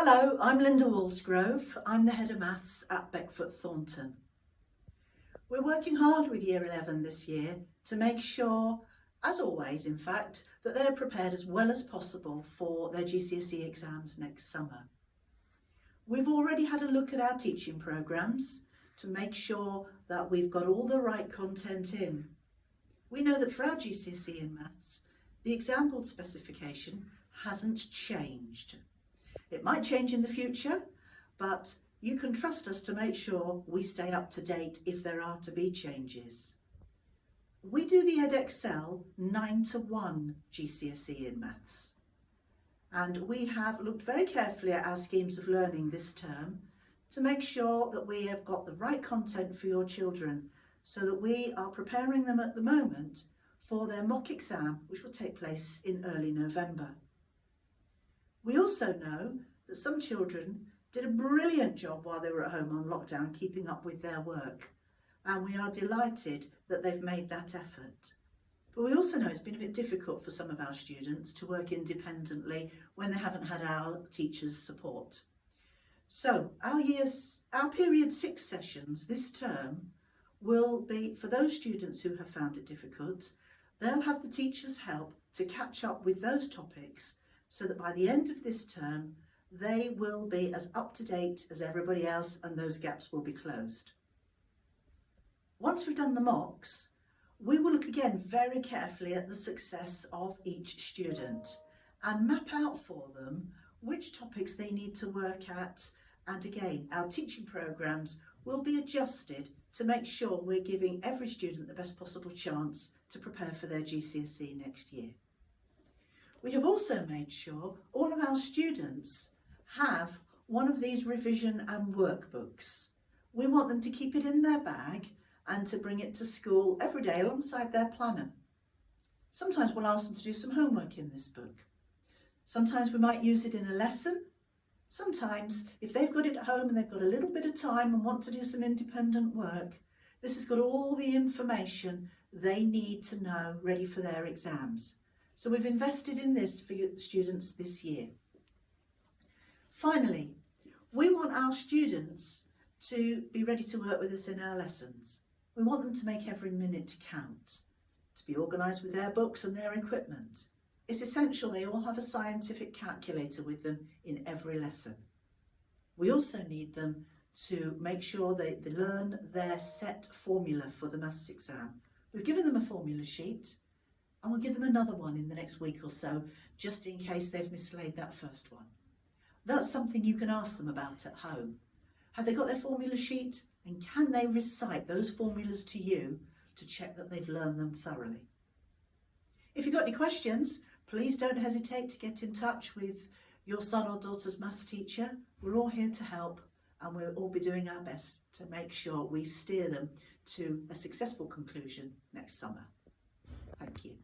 Hello, I'm Linda Walsgrove. I'm the Head of Maths at Beckford Thornton. We're working hard with Year 11 this year to make sure, as always in fact, that they're prepared as well as possible for their GCSE exams next summer. We've already had a look at our teaching programmes to make sure that we've got all the right content in. We know that for our GCSE in Maths, the exam board specification hasn't changed. It might change in the future, but you can trust us to make sure we stay up to date if there are to be changes. We do the Edexcel 9-to-1 GCSE in Maths, and we have looked very carefully at our schemes of learning this term to make sure that we have got the right content for your children, so that we are preparing them at the moment for their mock exam, which will take place in early November. We also know that some children did a brilliant job while they were at home on lockdown, keeping up with their work, and we are delighted that they've made that effort. But we also know it's been a bit difficult for some of our students to work independently when they haven't had our teachers' support. So our period 6 sessions this term will be for those students who have found it difficult. They'll have the teachers' help to catch up with those topics, so that by the end of this term, they will be as up to date as everybody else and those gaps will be closed. Once we've done the mocks, we will look again very carefully at the success of each student and map out for them which topics they need to work at. And again, our teaching programmes will be adjusted to make sure we're giving every student the best possible chance to prepare for their GCSE next year. We have also made sure all of our students have one of these revision and workbooks. We want them to keep it in their bag and to bring it to school every day alongside their planner. Sometimes we'll ask them to do some homework in this book. Sometimes we might use it in a lesson. Sometimes, if they've got it at home and they've got a little bit of time and want to do some independent work, this has got all the information they need to know ready for their exams. So we've invested in this for your students this year. Finally, we want our students to be ready to work with us in our lessons. We want them to make every minute count, to be organised with their books and their equipment. It's essential they all have a scientific calculator with them in every lesson. We also need them to make sure they learn their set formula for the maths exam. We've given them a formula sheet, and we'll give them another one in the next week or so, just in case they've mislaid that first one. That's something you can ask them about at home. Have they got their formula sheet, and can they recite those formulas to you to check that they've learned them thoroughly? If you've got any questions, please don't hesitate to get in touch with your son or daughter's maths teacher. We're all here to help, and we'll all be doing our best to make sure we steer them to a successful conclusion next summer. Thank you.